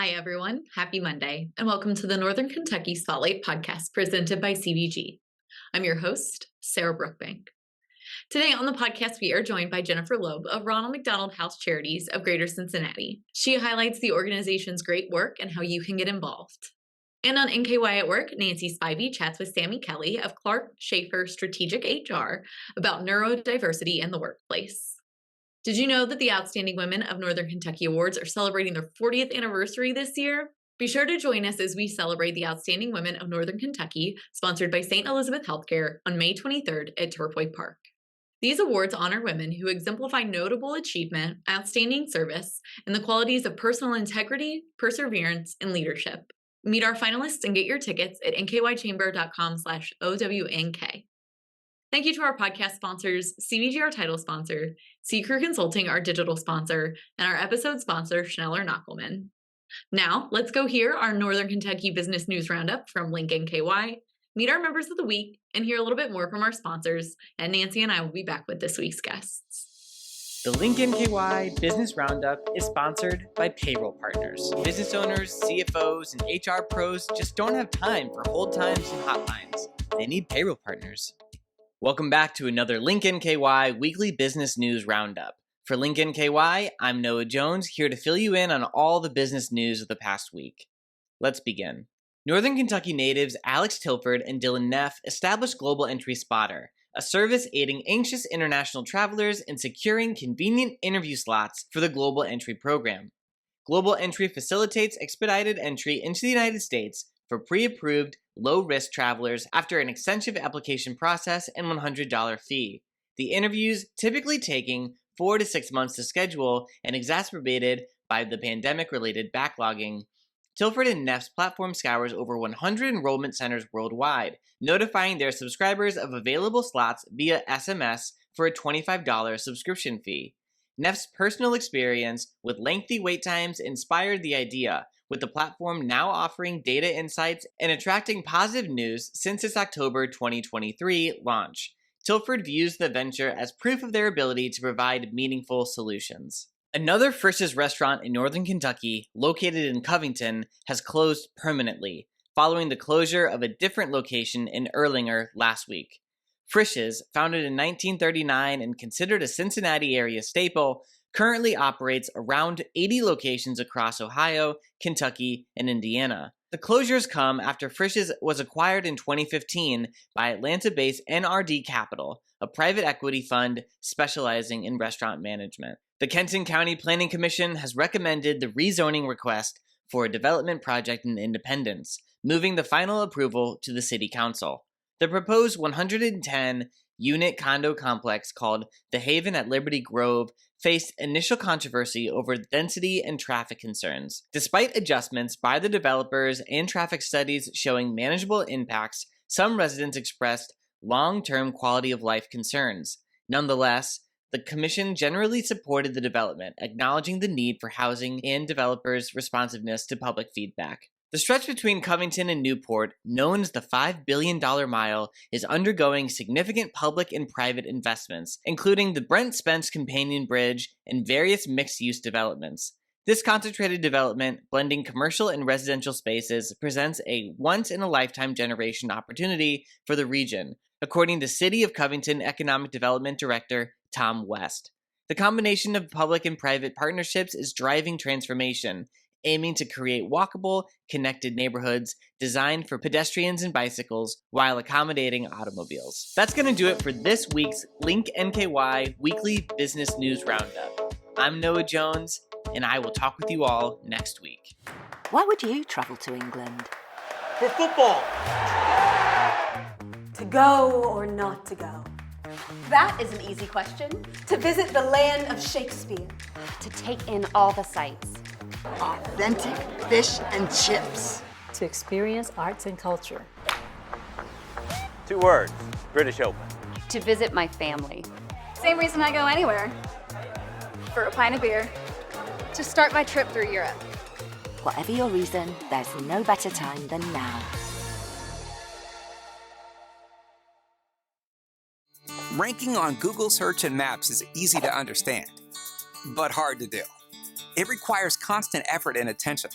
Hi, everyone. Happy Monday, and welcome to the Northern Kentucky Spotlight podcast presented by CVG. I'm your host, Sarah Brookbank. Today on the podcast, we are joined by Jennifer Loeb of Ronald McDonald House Charities of Greater Cincinnati. She highlights the organization's great work and how you can get involved. And on NKY at Work, Nancy Spivey chats with Sammy Kelly of Clark Schaefer Strategic HR about neurodiversity in the workplace. Did you know that the Outstanding Women of Northern Kentucky Awards are celebrating their 40th anniversary this year? Be sure to join us as we celebrate the Outstanding Women of Northern Kentucky, sponsored by St. Elizabeth Healthcare, on May 23rd at Turfway Park. These awards honor women who exemplify notable achievement, outstanding service, and the qualities of personal integrity, perseverance, and leadership. Meet our finalists and get your tickets at nkychamber.com/OWNK. Thank you to our podcast sponsors, CVG, our title sponsor, C-Crew Consulting, our digital sponsor, and our episode sponsor, Schneller Knockelman. Now, let's go hear our Northern Kentucky Business News Roundup from Link NKY, meet our members of the week, and hear a little bit more from our sponsors, and Nancy and I will be back with this week's guests. The Link NKY Business Roundup is sponsored by Payroll Partners. Business owners, CFOs, and HR pros just don't have time for hold times and hotlines. They need Payroll Partners. Welcome back to another Link NKY Weekly Business News Roundup. For Link NKY, I'm Noah Jones, here to fill you in on all the business news of the past week. Let's begin. Northern Kentucky natives Alex Tilford and Dylan Neff established Global Entry Spotter, a service aiding anxious international travelers in securing convenient interview slots for the Global Entry program. Global Entry facilitates expedited entry into the United States for pre-approved, low-risk travelers after an extensive application process and $100 fee. The interviews, typically taking 4 to 6 months to schedule and exacerbated by the pandemic-related backlogging. Tilford and Neff's platform scours over 100 enrollment centers worldwide, notifying their subscribers of available slots via SMS for a $25 subscription fee. Neff's personal experience with lengthy wait times inspired the idea, with the platform now offering data insights and attracting positive news since its October 2023 launch. Tilford views the venture as proof of their ability to provide meaningful solutions. Another Frisch's restaurant in Northern Kentucky, located in Covington, has closed permanently, following the closure of a different location in Erlanger last week. Frisch's, founded in 1939 and considered a Cincinnati area staple, currently operates around 80 locations across Ohio, Kentucky, and Indiana. The closures come after Frisch's was acquired in 2015 by Atlanta-based NRD Capital, a private equity fund specializing in restaurant management. The Kenton County Planning Commission has recommended the rezoning request for a development project in Independence, moving the final approval to the City Council. The proposed 110-unit condo complex called The Haven at Liberty Grove faced initial controversy over density and traffic concerns. Despite adjustments by the developers and traffic studies showing manageable impacts, some residents expressed long-term quality of life concerns. Nonetheless, the commission generally supported the development, acknowledging the need for housing and developers' responsiveness to public feedback. The stretch between Covington and Newport, known as the $5 billion mile, is undergoing significant public and private investments, including the Brent Spence Companion Bridge and various mixed-use developments. This concentrated development, blending commercial and residential spaces, presents a once-in-a-lifetime generation opportunity for the region, according to City of Covington Economic Development Director Tom West. The combination of public and private partnerships is driving transformation, aiming to create walkable, connected neighborhoods designed for pedestrians and bicycles while accommodating automobiles. That's going to do it for this week's Link NKY Weekly Business News Roundup. I'm Noah Jones, and I will talk with you all next week. Why would you travel to England? For football. To go or not to go? That is an easy question. To visit the land of Shakespeare. To take in all the sights. Authentic fish and chips. To experience arts and culture. 2 words, British Open. To visit my family. Same reason I go anywhere. For a pint of beer. To start my trip through Europe. Whatever your reason, there's no better time than now. Ranking on Google Search and Maps is easy to understand, but hard to do. It requires constant effort and attention,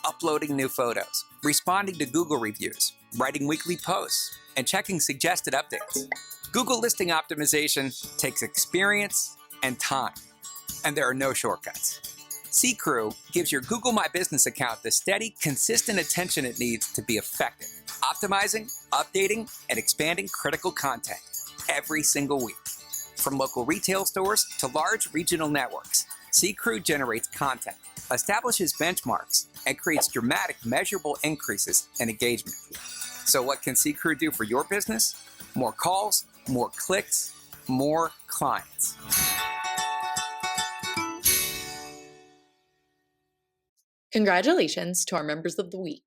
uploading new photos, responding to Google reviews, writing weekly posts, and checking suggested updates. Google listing optimization takes experience and time, and there are no shortcuts. C-Crew gives your Google My Business account the steady, consistent attention it needs to be effective, optimizing, updating, and expanding critical content every single week. From local retail stores to large regional networks, C-Crew generates content, establishes benchmarks, and creates dramatic, measurable increases in engagement. So what can C-Crew do for your business? More calls, more clicks, more clients. Congratulations to our members of the week.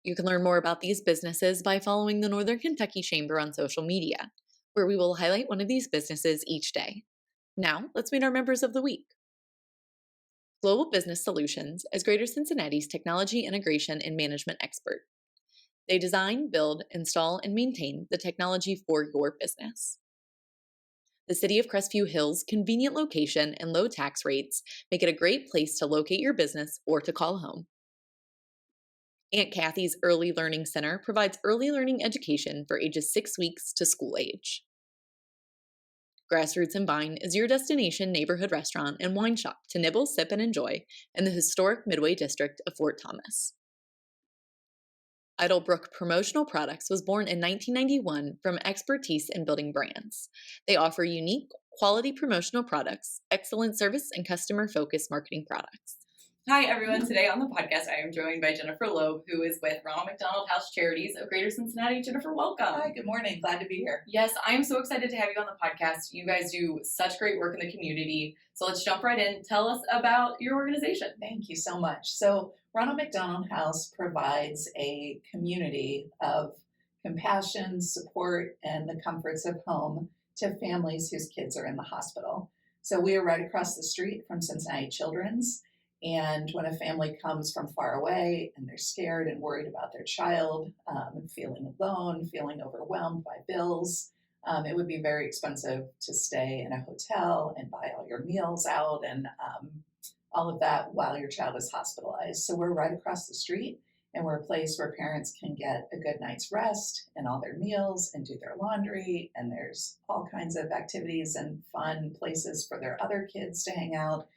You can learn more about these businesses by following the Northern Kentucky Chamber on social media, where we will highlight one of these businesses each day. Now, let's meet our members of the week. Global Business Solutions is Greater Cincinnati's technology integration and management expert. They design, build, install, and maintain the technology for your business. The City of Crestview Hills' convenient location and low tax rates make it a great place to locate your business or to call home. Aunt Kathy's Early Learning Center provides early learning education for ages 6 weeks to school age. Grassroots and Vine is your destination neighborhood restaurant and wine shop to nibble, sip, and enjoy in the historic Midway District of Fort Thomas. Idlebrook Promotional Products was born in 1991 from expertise in building brands. They offer unique, quality promotional products, excellent service, and customer-focused marketing products. Hi, everyone. Today on the podcast, I am joined by Jennifer Loeb, who is with Ronald McDonald House Charities of Greater Cincinnati. Jennifer, welcome. Hi, good morning. Glad to be here. Yes, I'm so excited to have you on the podcast. You guys do such great work in the community. So let's jump right in. Tell us about your organization. Thank you so much. So Ronald McDonald House provides a community of compassion, support, and the comforts of home to families whose kids are in the hospital. So we are right across the street from Cincinnati Children's. And when a family comes from far away and they're scared and worried about their child, feeling alone, feeling overwhelmed by bills, it would be very expensive to stay in a hotel and buy all your meals out and all of that while your child is hospitalized. So we're right across the street, and we're a place where parents can get a good night's rest and all their meals and do their laundry. And there's all kinds of activities and fun places for their other kids to hang out,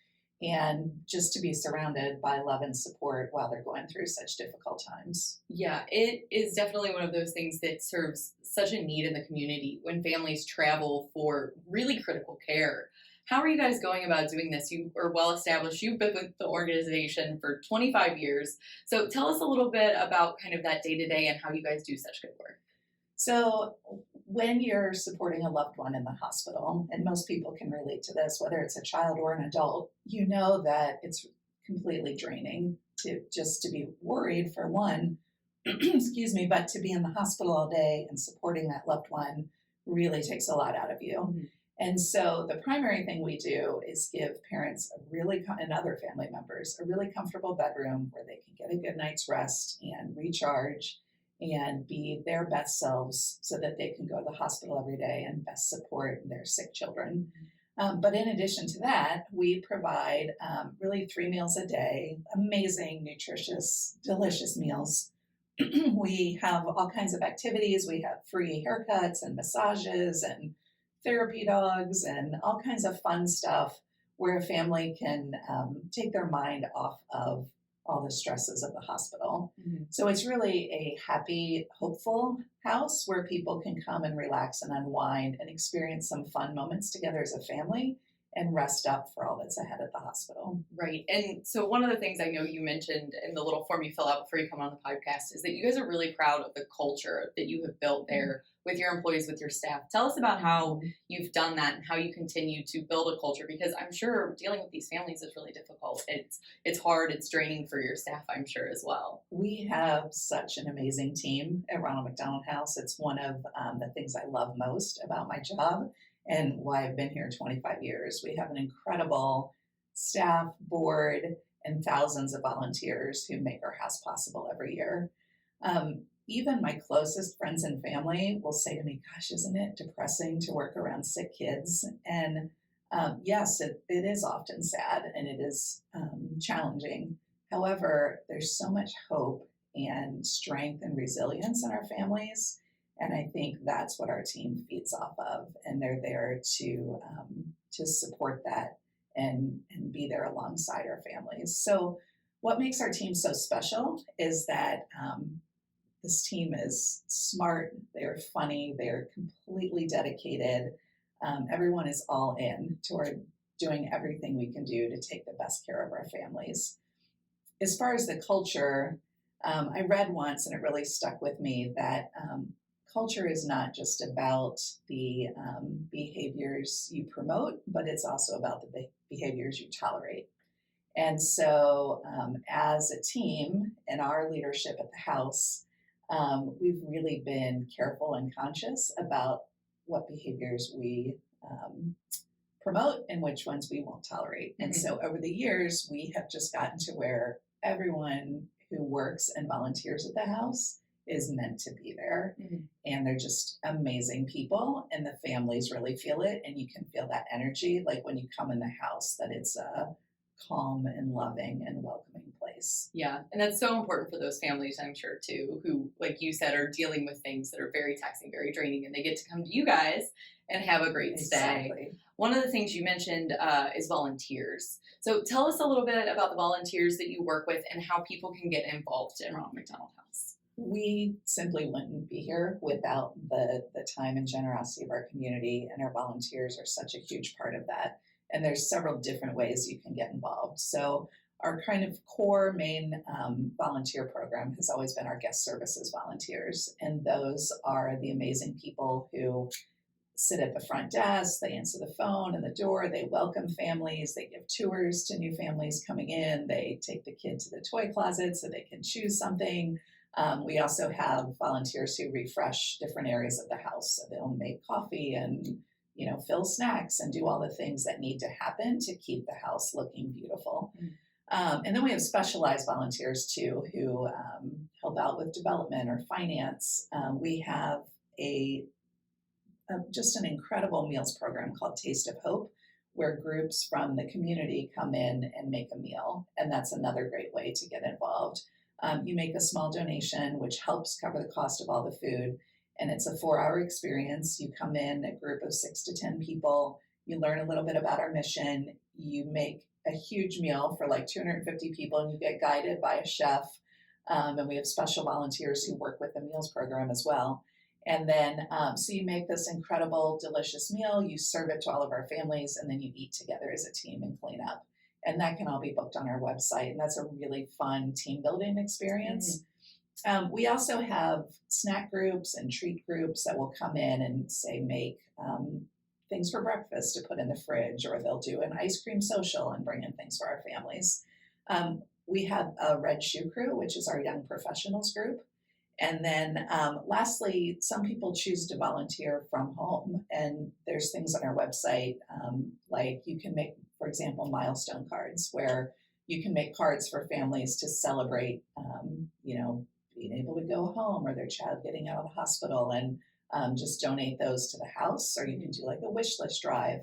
and just to be surrounded by love and support while they're going through such difficult times. Yeah, it is definitely one of those things that serves such a need in the community when families travel for really critical care. How are you guys going about doing this? You are well established. You've been with the organization for 25 years. So tell us a little bit about kind of that day-to-day and how you guys do such good work. So when you're supporting a loved one in the hospital, and most people can relate to this, whether it's a child or an adult, you know that it's completely draining to be worried for one, excuse me, but to be in the hospital all day and supporting that loved one really takes a lot out of you. Mm-hmm. And so the primary thing we do is give parents and other family members a really comfortable bedroom where they can get a good night's rest and recharge and be their best selves so that they can go to the hospital every day and best support their sick children. But in addition to that, we provide really 3 meals a day, amazing, nutritious, delicious meals. We have all kinds of activities. We have free haircuts and massages and therapy dogs and all kinds of fun stuff where a family can take their mind off of all the stresses of the hospital. Mm-hmm. So it's really a happy, hopeful house where people can come and relax and unwind and experience some fun moments together as a family and rest up for all that's ahead at the hospital. Right. And so one of the things I know you mentioned in the little form you fill out before you come on the podcast is that you guys are really proud of the culture that you have built there with your employees, with your staff. Tell us about how you've done that and how you continue to build a culture, because I'm sure dealing with these families is really difficult. It's hard. It's draining for your staff, I'm sure, as well. We have such an amazing team at Ronald McDonald House. It's one of the things I love most about my job and why I've been here 25 years. We have an incredible staff, board, and thousands of volunteers who make our house possible every year. Even my closest friends and family will say to me, gosh, isn't it depressing to work around sick kids? And yes, it is often sad and it is challenging. However, there's so much hope and strength and resilience in our families. And I think that's what our team feeds off of. And they're there to support that and be there alongside our families. So what makes our team so special is that this team is smart, they're funny, they're completely dedicated. Everyone is all in toward doing everything we can do to take the best care of our families. As far as the culture, I read once, and it really stuck with me, that culture is not just about the behaviors you promote, but it's also about the behaviors you tolerate. And so as a team and our leadership at the house, we've really been careful and conscious about what behaviors we promote and which ones we won't tolerate. And so over the years, we have just gotten to where everyone who works and volunteers at the house is meant to be there. And they're just amazing people, and the families really feel it, and you can feel that energy, like when you come in the house, that it's a calm and loving and welcoming place. Yeah, and that's so important for those families, I'm sure, too, who, like you said, are dealing with things that are very taxing, very draining, and they get to come to you guys and have a great stay. One of the things you mentioned is volunteers. So tell us a little bit about the volunteers that you work with and how people can get involved in Ronald McDonald House. We simply wouldn't be here without the time and generosity of our community, and our volunteers are such a huge part of that. And there's several different ways you can get involved. So our kind of core main volunteer program has always been our guest services volunteers. And those are the amazing people who sit at the front desk, they answer the phone and the door, they welcome families, they give tours to new families coming in, they take the kid to the toy closet so they can choose something. We also have volunteers who refresh different areas of the house. So they'll make coffee and fill snacks and do all the things that need to happen to keep the house looking beautiful. And then we have specialized volunteers too, who help out with development or finance. We have just an incredible meals program called Taste of Hope, where groups from the community come in and make a meal. And that's another great way to get involved. You make a small donation, which helps cover the cost of all the food. And it's a 4-hour experience. You come in a group of 6 to 10 people. You learn a little bit about our mission. You make a huge meal for like 250 people, and you get guided by a chef. And we have special volunteers who work with the meals program as well. And then, so you make this incredible, delicious meal. You serve it to all of our families, and then you eat together as a team and clean up. And that can all be booked on our website. And that's a really fun team building experience. We also have snack groups and treat groups that will come in and say, make things for breakfast to put in the fridge, or they'll do an ice cream social and bring in things for our families. We have a Red Shoe Crew, which is our young professionals group. And then lastly, some people choose to volunteer from home. And there's things on our website, like you can make, for example, milestone cards, where you can make cards for families to celebrate, being able to go home or their child getting out of the hospital, and just donate those to the house. Or you can do like a wish list drive.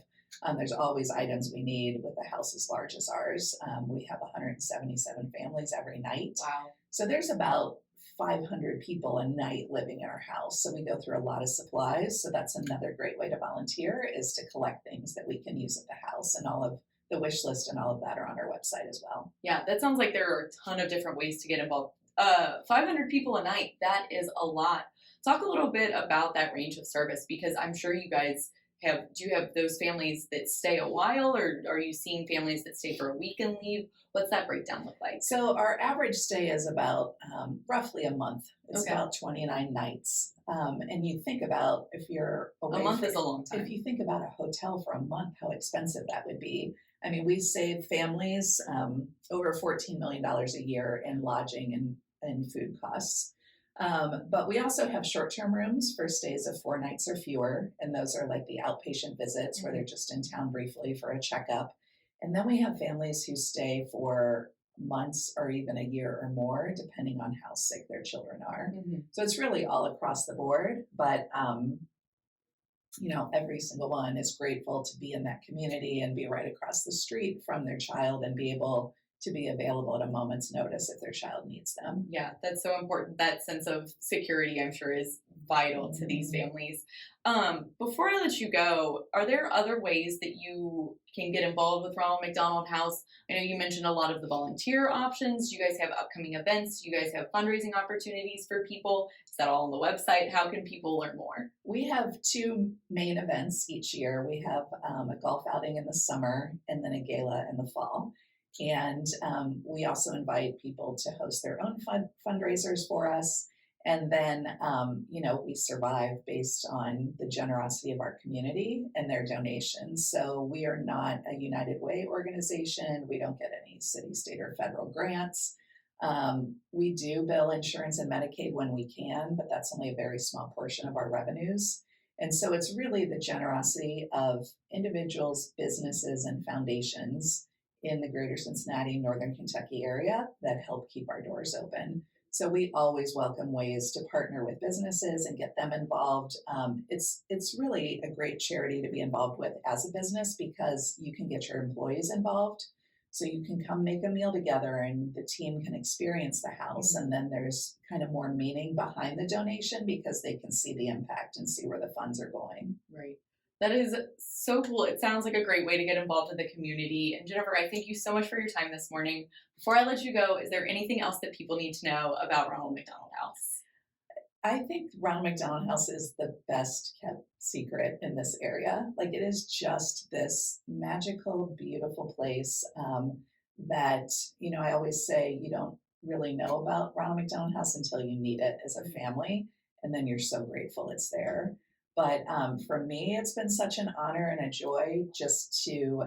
There's always items we need with a house as large as ours. We have 177 families every night. Wow. So there's about 500 people a night living in our house. So we go through a lot of supplies. So that's another great way to volunteer, is to collect things that we can use at the house. And all of the wish list and all of that are on our website as well. Yeah, that sounds like there are a ton of different ways to get involved. 500 people a night, that is a lot. Talk a little bit about that range of service, because I'm sure you guys do you have those families that stay a while, or are you seeing families that stay for a week and leave? What's that breakdown look like? So our average stay is about roughly a month. It's about 29 nights. And you think about, if you're away, a month is a long time. If you think about a hotel for a month, how expensive that would be. I mean, we save families over $14 million a year in lodging and food costs. But we also have short-term rooms for stays of 4 nights or fewer. And those are like the outpatient visits where they're just in town briefly for a checkup. And then we have families who stay for months or even a year or more, depending on how sick their children are. So it's really all across the board. But, every single one is grateful to be in that community and be right across the street from their child and be able to be available at a moment's notice if their child needs them. Yeah, that's so important. That sense of security, I'm sure, is vital to these families. Before I let you go, are there other ways that you can get involved with Ronald McDonald House? I know you mentioned a lot of the volunteer options. You guys have upcoming events. You guys have fundraising opportunities for people. Is that all on the website? How can people learn more? We have 2 main events each year. We have a golf outing in the summer and then a gala in the fall. And we also invite people to host their own fundraisers for us. And then, we survive based on the generosity of our community and their donations. So we are not a United Way organization. We don't get any city, state, or federal grants. We do bill insurance and Medicaid when we can, but that's only a very small portion of our revenues. And so it's really the generosity of individuals, businesses, and foundations in the greater Cincinnati, Northern Kentucky area that help keep our doors open. So we always welcome ways to partner with businesses and get them involved. It's really a great charity to be involved with as a business because you can get your employees involved. So you can come make a meal together and the team can experience the house. And then there's kind of more meaning behind the donation because they can see the impact and see where the funds are going. Right. That is so cool. It sounds like a great way to get involved in the community. And Jennifer, I thank you so much for your time this morning. Before I let you go, is there anything else that people need to know about Ronald McDonald House? I think Ronald McDonald House is the best kept secret in this area. Like it is just this magical, beautiful place that, I always say you don't really know about Ronald McDonald House until you need it as a family. And then you're so grateful it's there. But for me, it's been such an honor and a joy just to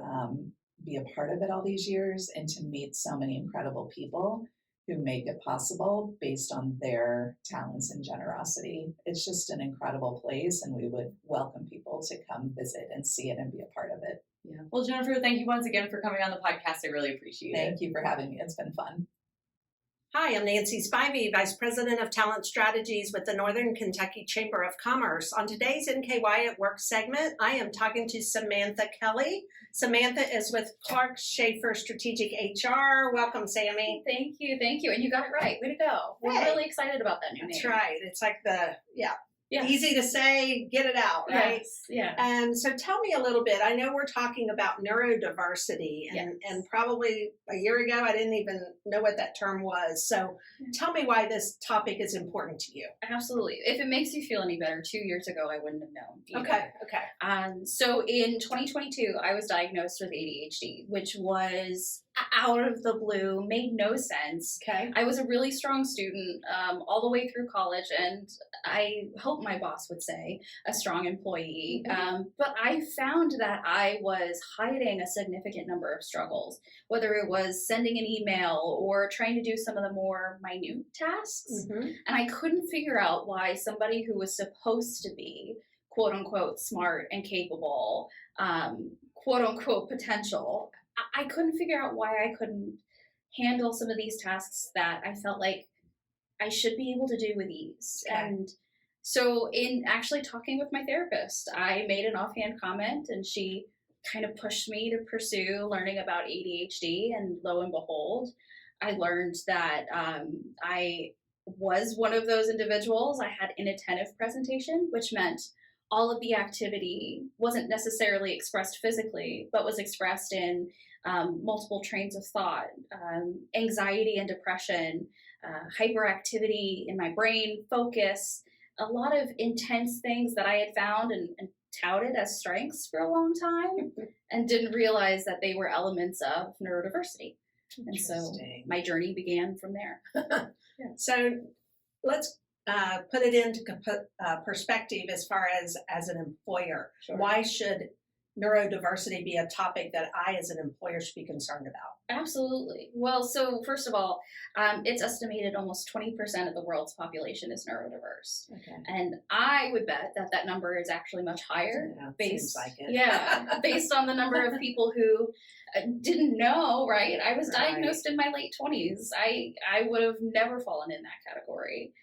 be a part of it all these years and to meet so many incredible people who make it possible based on their talents and generosity. It's just an incredible place, and we would welcome people to come visit and see it and be a part of it. Yeah. Well, Jennifer, thank you once again for coming on the podcast. I really appreciate it. Thank you for having me. It's been fun. Hi, I'm Nancy Spivey, Vice President of Talent Strategies with the Northern Kentucky Chamber of Commerce. On today's NKY at Work segment, I am talking to Samantha Kelly. Samantha is with Clark Schaefer Strategic HR. Welcome, Sammy. Thank you. And you got it right. Way to go. We're really excited about that new name. That's right. It's like easy to say, get it out, right? Yes. Yeah. And so tell me a little bit. I know we're talking about neurodiversity, and probably a year ago, I didn't even know what that term was. So tell me why this topic is important to you. Absolutely. If it makes you feel any better, 2 years ago, I wouldn't have known either. Okay. So in 2022, I was diagnosed with ADHD, which was out of the blue, made no sense. Okay. I was a really strong student all the way through college, and I hope my boss would say a strong employee. But I found that I was hiding a significant number of struggles, whether it was sending an email or trying to do some of the more minute tasks. And I couldn't figure out why somebody who was supposed to be quote unquote smart and capable, quote unquote potential, I couldn't figure out why I couldn't handle some of these tasks that I felt like I should be able to do with ease. Okay. And so in actually talking with my therapist, I made an offhand comment, and she kind of pushed me to pursue learning about ADHD. And lo and behold, I learned that I was one of those individuals. I had inattentive presentation, which meant all of the activity wasn't necessarily expressed physically, but was expressed in multiple trains of thought, anxiety and depression, hyperactivity in my brain, focus, a lot of intense things that I had found and touted as strengths for a long time and didn't realize that they were elements of neurodiversity. And so my journey began from there. So let's put it into perspective as far as an employer. Sure. Why should neurodiversity be a topic that I as an employer should be concerned about? Absolutely. Well, so first of all, it's estimated almost 20% of the world's population is neurodiverse. Okay. And I would bet that that number is actually much higher. Seems like it. Yeah, based on the number of people who didn't know, right? I was diagnosed in my late 20s. I would have never fallen in that category.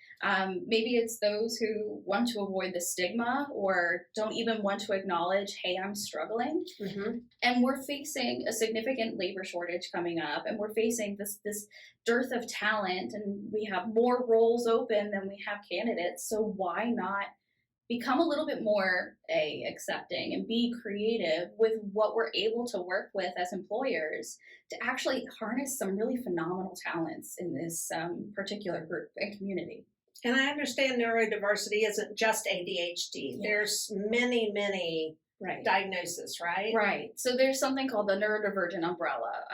Maybe it's those who want to avoid the stigma or don't even want to acknowledge, hey, I'm struggling. And we're facing a significant labor shortage coming up, and we're facing this dearth of talent, and we have more roles open than we have candidates. So why not become a little bit more accepting and be creative with what we're able to work with as employers to actually harness some really phenomenal talents in this particular group and community. And I understand neurodiversity isn't just ADHD. There's many diagnoses, right? Right. So there's something called the neurodivergent umbrella.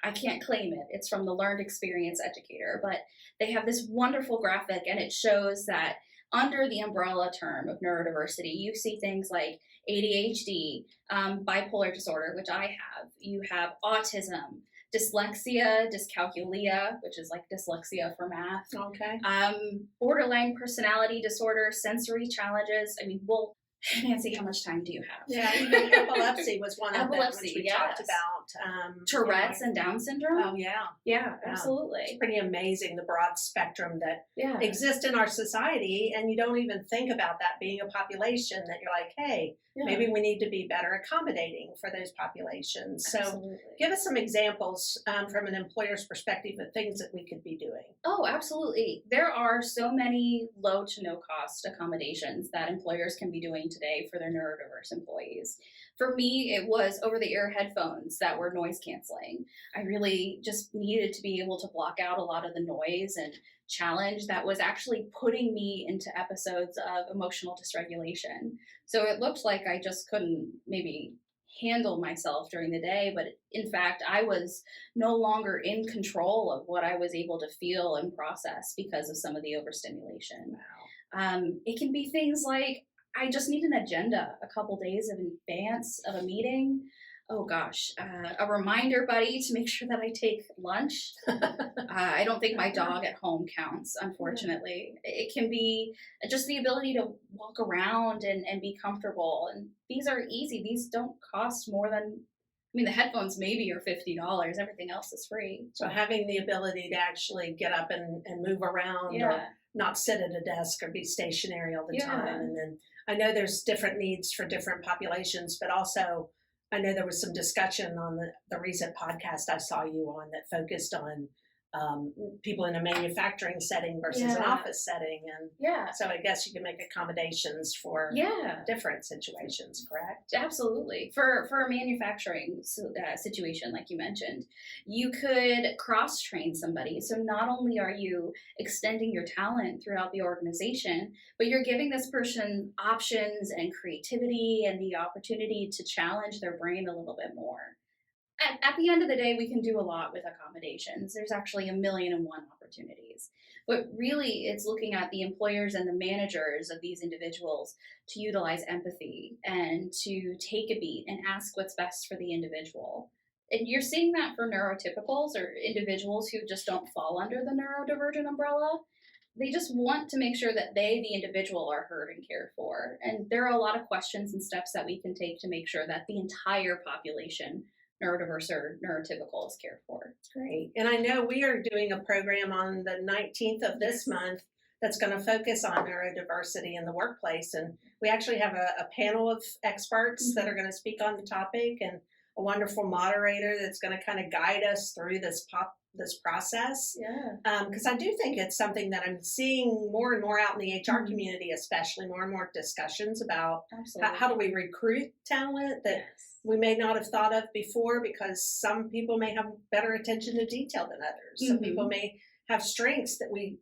I can't claim it. It's from the Learned Experience Educator, but they have this wonderful graphic, and it shows that under the umbrella term of neurodiversity, you see things like ADHD, bipolar disorder, which I have. You have autism, dyslexia, dyscalculia, which is like dyslexia for math. Okay. Borderline personality disorder, sensory challenges. I mean, well, Nancy, how much time do you have? Yeah, even epilepsy was one of them, which we talked about. Tourette's and Down syndrome. Oh, yeah. Yeah, absolutely. It's pretty amazing, the broad spectrum that exists in our society, and you don't even think about that being a population that you're like, hey, maybe we need to be better accommodating for those populations. So give us some examples from an employer's perspective of things that we could be doing. Oh, absolutely. There are so many low to no cost accommodations that employers can be doing today for their neurodiverse employees. For me, it was over-the-ear headphones that were noise canceling. I really just needed to be able to block out a lot of the noise and challenge that was actually putting me into episodes of emotional dysregulation. So it looked like I just couldn't maybe handle myself during the day, but in fact, I was no longer in control of what I was able to feel and process because of some of the overstimulation. Wow. It can be things like, I just need an agenda a couple days in advance of a meeting. Oh gosh, a reminder buddy to make sure that I take lunch. I don't think my dog at home counts, unfortunately. It can be just the ability to walk around and be comfortable. And these are easy. These don't cost more than, the headphones maybe are $50. Everything else is free. So having the ability to actually get up and move around or not sit at a desk or be stationary all the time. And then I know there's different needs for different populations, but also I know there was some discussion on the recent podcast I saw you on that focused on people in a manufacturing setting versus an office setting. And so I guess you can make accommodations for different situations, correct? Absolutely. For a manufacturing situation, like you mentioned, you could cross-train somebody. So not only are you extending your talent throughout the organization, but you're giving this person options and creativity and the opportunity to challenge their brain a little bit more. At the end of the day, we can do a lot with accommodations. There's actually 1,000,001 opportunities. But really, it's looking at the employers and the managers of these individuals to utilize empathy and to take a beat and ask what's best for the individual. And you're seeing that for neurotypicals or individuals who just don't fall under the neurodivergent umbrella. They just want to make sure that they, the individual, are heard and cared for. And there are a lot of questions and steps that we can take to make sure that the entire population, neurodiverse or neurotypical, is cared for. Great. And I know we are doing a program on the 19th of this month that's going to focus on neurodiversity in the workplace. And we actually have a panel of experts that are going to speak on the topic, and a wonderful moderator that's going to kind of guide us through this process. Because I do think it's something that I'm seeing more and more out in the HR community, especially more and more discussions about how do we recruit talent that we may not have thought of before, because some people may have better attention to detail than others. Some people may have strengths that we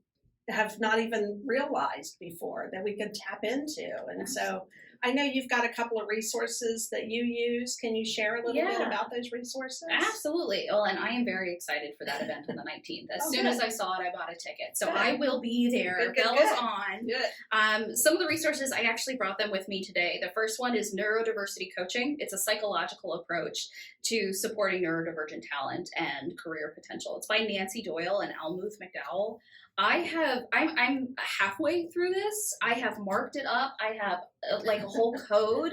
have not even realized before that we can tap into. And so I know you've got a couple of resources that you use. Can you share a little bit about those resources? Absolutely. Well, and I am very excited for that event on the 19th. As soon as I saw it, I bought a ticket. So I will be there. Bell is on. Some of the resources, I actually brought them with me today. The first one is neurodiversity coaching. It's a psychological approach to supporting neurodivergent talent and career potential. It's by Nancy Doyle and Almuth McDowell. I'm halfway through this. I have marked it up. I have like a whole code.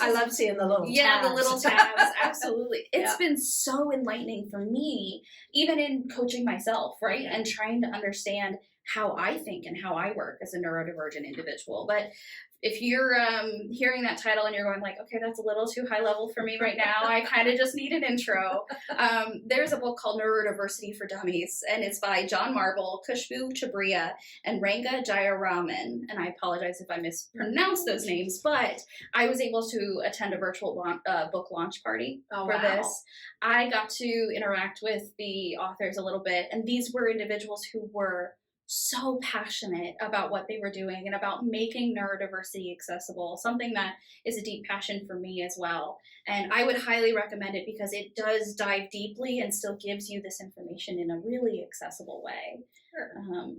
I love seeing the little tabs. The little tabs. Absolutely. It's been so enlightening for me, even in coaching myself, right? And trying to understand how I think and how I work as a neurodivergent individual. But if you're hearing that title and you're going like, okay, that's a little too high level for me right now, I kind of just need an intro. There's a book called Neurodiversity for Dummies, and it's by John Marble, Khushbu Chabriya, and Ranga Jayaraman. And I apologize if I mispronounce those names, but I was able to attend a virtual book launch party for this. I got to interact with the authors a little bit, and these were individuals who were so passionate about what they were doing and about making neurodiversity accessible, something that is a deep passion for me as well. And I would highly recommend it because it does dive deeply and still gives you this information in a really accessible way. Sure.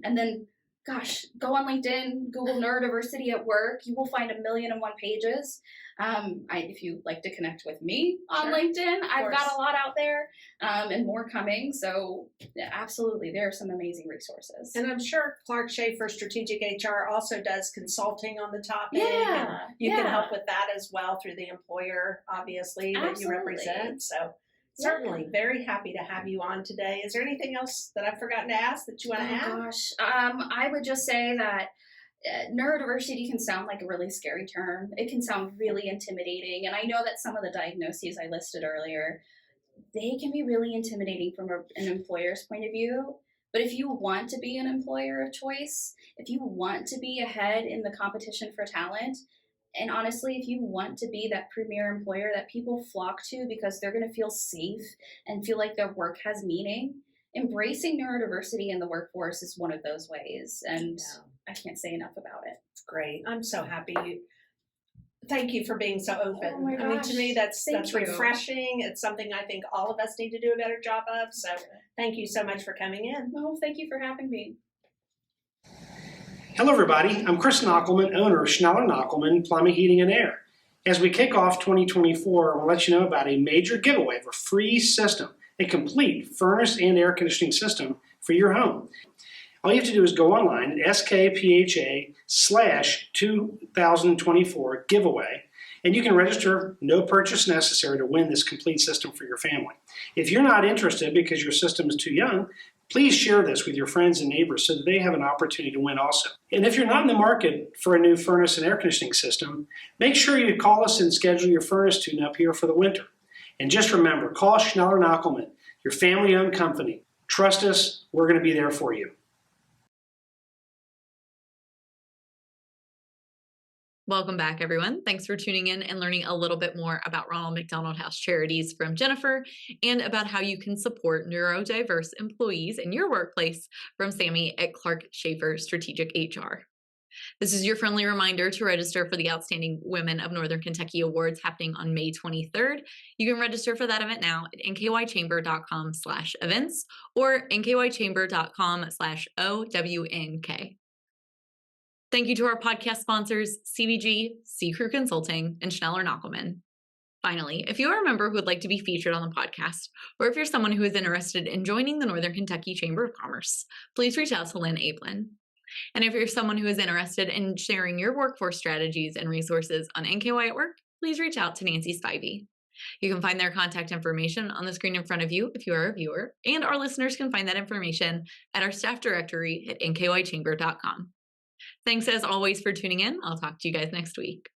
And then, gosh, go on LinkedIn, Google neurodiversity at work. You will find 1,000,001 pages. If you like to connect with me on LinkedIn, I've got a lot out there and more coming. So yeah, absolutely, there are some amazing resources. And I'm sure Clark Schaefer, Strategic HR, also does consulting on the topic. Yeah, and you can help with that as well through the employer, obviously, that you represent. So certainly very happy to have you on today. Is there anything else that I've forgotten to ask that you want to add? Gosh, I would just say that neurodiversity can sound like a really scary term. It can sound really intimidating. And I know that some of the diagnoses I listed earlier, they can be really intimidating from an employer's point of view. But if you want to be an employer of choice, if you want to be ahead in the competition for talent, and honestly, if you want to be that premier employer that people flock to because they're going to feel safe and feel like their work has meaning, embracing neurodiversity in the workforce is one of those ways. And I can't say enough about it. Great. I'm so happy. Thank you for being so open. Oh my gosh. I mean, to me, that's Thank you. refreshing. It's something I think all of us need to do a better job of. So thank you so much for coming in. Oh, thank you for having me. Hello, everybody. I'm Chris Knockelman, owner of Schneller Knockelman Plumbing, Heating, and Air. As we kick off 2024, I want to let you know about a major giveaway of a free system, a complete furnace and air conditioning system for your home. All you have to do is go online at skpha/2024 giveaway, and you can register, no purchase necessary, to win this complete system for your family. If you're not interested because your system is too young, please share this with your friends and neighbors so that they have an opportunity to win also. And if you're not in the market for a new furnace and air conditioning system, make sure you call us and schedule your furnace tune-up here for the winter. And just remember, call Schneller Knockelman, your family-owned company. Trust us, we're going to be there for you. Welcome back, everyone. Thanks for tuning in and learning a little bit more about Ronald McDonald House Charities from Jennifer, and about how you can support neurodiverse employees in your workplace from Sammy at Clark Schaefer Strategic HR. This is your friendly reminder to register for the Outstanding Women of Northern Kentucky Awards happening on May 23rd. You can register for that event now at nkychamber.com/events or nkychamber.com/OWNK. Thank you to our podcast sponsors, CVG, C Crew Consulting, and Schneller Knockelman. Finally, if you are a member who would like to be featured on the podcast, or if you're someone who is interested in joining the Northern Kentucky Chamber of Commerce, please reach out to Lynn Ablin. And if you're someone who is interested in sharing your workforce strategies and resources on NKY at Work, please reach out to Nancy Spivey. You can find their contact information on the screen in front of you if you are a viewer, and our listeners can find that information at our staff directory at nkychamber.com. Thanks as always for tuning in. I'll talk to you guys next week.